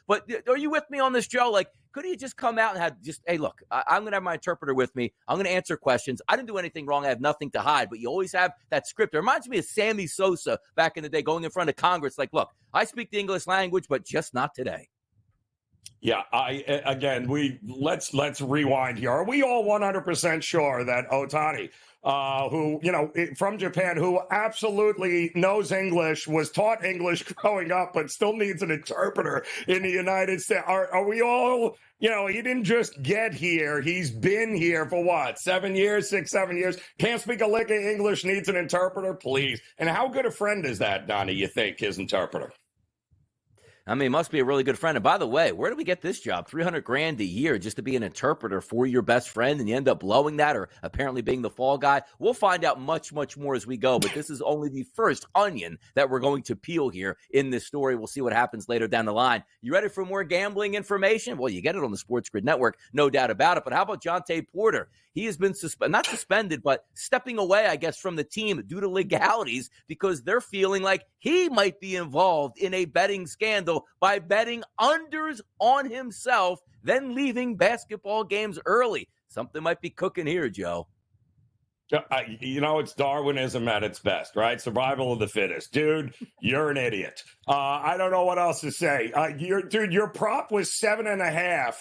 But are you with me on this, Joe? Like, could he just come out and have just, hey, look, I'm going to have my interpreter with me. I'm going to answer questions. I didn't do anything wrong. I have nothing to hide. But you always have that script. It reminds me of Sammy Sosa back in the day going in front of Congress. Like, look, I speak the English language, but just not today. Yeah, let's rewind here. Are we all 100% sure that Otani, who, from Japan, who absolutely knows English, was taught English growing up, but still needs an interpreter in the United States? Are we all, he didn't just get here. He's been here for what, 7 years, 7 years? Can't speak a lick of English, needs an interpreter, please. And how good a friend is that, Donnie, you think, his interpreter? I mean, must be a really good friend. And by the way, where do we get this job? $300,000 a year just to be an interpreter for your best friend, and you end up blowing that or apparently being the fall guy? We'll find out much, much more as we go. But this is only the first onion that we're going to peel here in this story. We'll see what happens later down the line. You ready for more gambling information? Well, you get it on the SportsGrid Network, no doubt about it. But how about Jontay Porter? He has been not suspended, but stepping away, I guess, from the team due to legalities because they're feeling like he might be involved in a betting scandal by betting unders on himself, then leaving basketball games early. Something might be cooking here, Joe. It's Darwinism at its best, right? Survival of the fittest. Dude, you're an idiot. I don't know what else to say. Your prop was 7.5.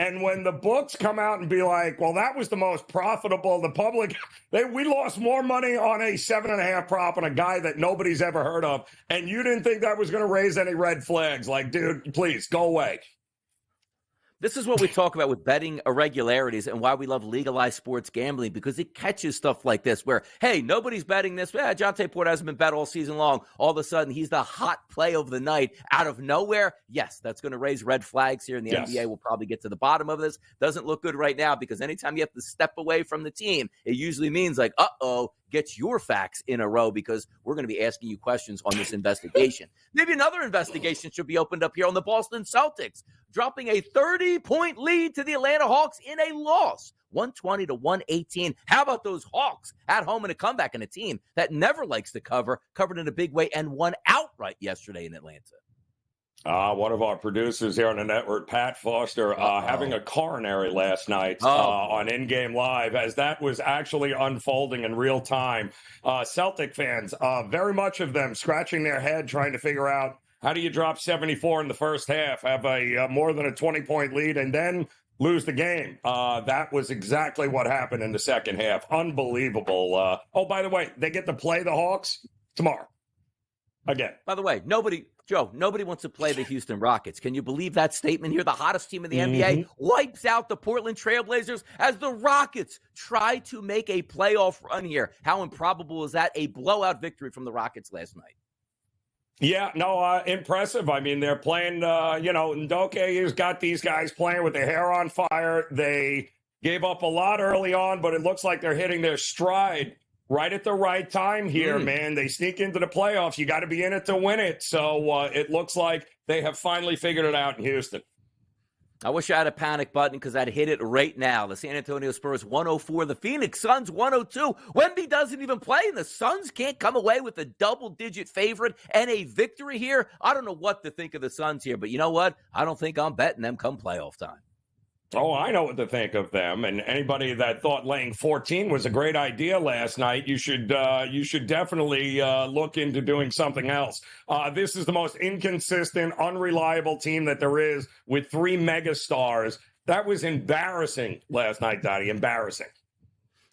And when the books come out and be like, well, that was the most profitable, the public, we lost more money on a 7.5 prop on a guy that nobody's ever heard of. And you didn't think that was going to raise any red flags. Like, dude, please go away. This is what we talk about with betting irregularities and why we love legalized sports gambling, because it catches stuff like this where, hey, nobody's betting this. Jontay Porter hasn't been bet all season long. All of a sudden, he's the hot play of the night out of nowhere. Yes, that's going to raise red flags here, and the NBA will probably get to the bottom of this. Doesn't look good right now because anytime you have to step away from the team, it usually means like, get your facts in a row because we're going to be asking you questions on this investigation. Maybe another investigation should be opened up here on the Boston Celtics, dropping a 30-point lead to the Atlanta Hawks in a loss, 120-118. How about those Hawks at home in a comeback, and a team that never likes to covered in a big way and won outright yesterday in Atlanta? One of our producers here on the network, Pat Foster, having a coronary last night on In-Game Live as that was actually unfolding in real time. Celtic fans, very much of them scratching their head trying to figure out how do you drop 74 in the first half, have a more than a 20-point lead, and then lose the game. That was exactly what happened in the second half. Unbelievable. By the way, they get to play the Hawks tomorrow. Again. By the way, nobody wants to play the Houston Rockets. Can you believe that statement here? The hottest team in the NBA wipes out the Portland Trailblazers as the Rockets try to make a playoff run here. How improbable is that? A blowout victory from the Rockets last night. Yeah, no, impressive. I mean, they're playing, Ndoke has got these guys playing with their hair on fire. They gave up a lot early on, but it looks like they're hitting their stride right at the right time here, man. They sneak into the playoffs. You got to be in it to win it. So it looks like they have finally figured it out in Houston. I wish I had a panic button because I'd hit it right now. The San Antonio Spurs 104, the Phoenix Suns 102. Wemby doesn't even play, and the Suns can't come away with a double-digit favorite and a victory here. I don't know what to think of the Suns here, but you know what? I don't think I'm betting them come playoff time. Oh, I know what to think of them. And anybody that thought laying 14 was a great idea last night, you should definitely look into doing something else. This is the most inconsistent, unreliable team that there is with three megastars. That was embarrassing last night, Dottie. Embarrassing.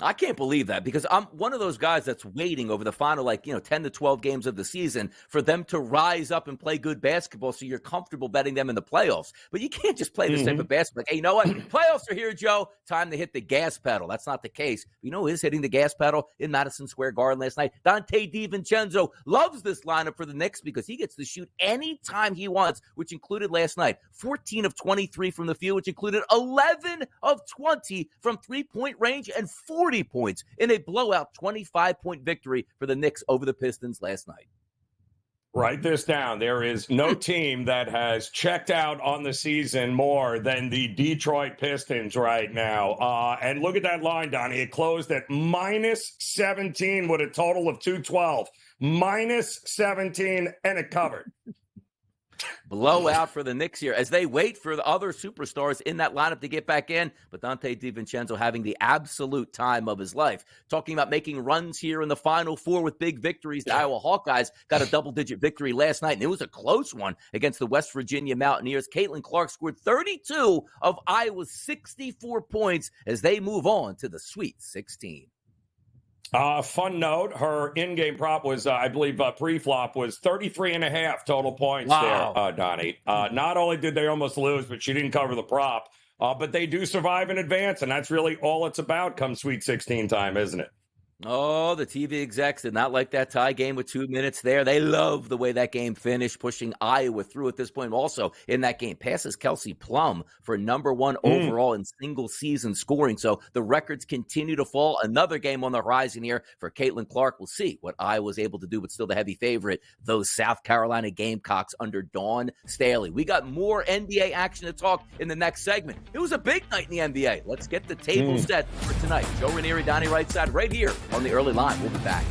I can't believe that because I'm one of those guys that's waiting over the final, 10 to 12 games of the season for them to rise up and play good basketball so you're comfortable betting them in the playoffs. But you can't just play this type of basketball. Like, hey, you know what? Playoffs are here, Joe. Time to hit the gas pedal. That's not the case. You know who is hitting the gas pedal in Madison Square Garden last night? Dante DiVincenzo loves this lineup for the Knicks because he gets to shoot anytime he wants, which included last night 14 of 23 from the field, which included 11 of 20 from three-point range and 40 points in a blowout 25-point victory for the Knicks over the Pistons last night. Write this down. There is no team that has checked out on the season more than the Detroit Pistons right now. And look at that line, Donnie. It closed at minus 17 with a total of 212. Minus 17, and it covered. Blowout for the Knicks here as they wait for the other superstars in that lineup to get back in. But Dante DiVincenzo having the absolute time of his life. Talking about making runs here in the Final Four with big victories. The Iowa Hawkeyes got a double-digit victory last night, and it was a close one against the West Virginia Mountaineers. Caitlin Clark scored 32 of Iowa's 64 points as they move on to the Sweet 16. Fun note, her in-game prop was, I believe, pre-flop was 33.5 total points there, Donnie. Not only did they almost lose, but she didn't cover the prop. But they do survive in advance, and that's really all it's about come Sweet 16 time, isn't it? Oh, the TV execs did not like that tie game with 2 minutes there. They love the way that game finished, pushing Iowa through at this point. Also, in that game, passes Kelsey Plum for number 1 overall in single-season scoring. So the records continue to fall. Another game on the horizon here for Caitlin Clark. We'll see what Iowa's able to do, but still the heavy favorite, those South Carolina Gamecocks under Dawn Staley. We got more NBA action to talk in the next segment. It was a big night in the NBA. Let's get the table set for tonight. Joe Ranieri, Donnie Rightside, right here on the Early Line. We'll be back.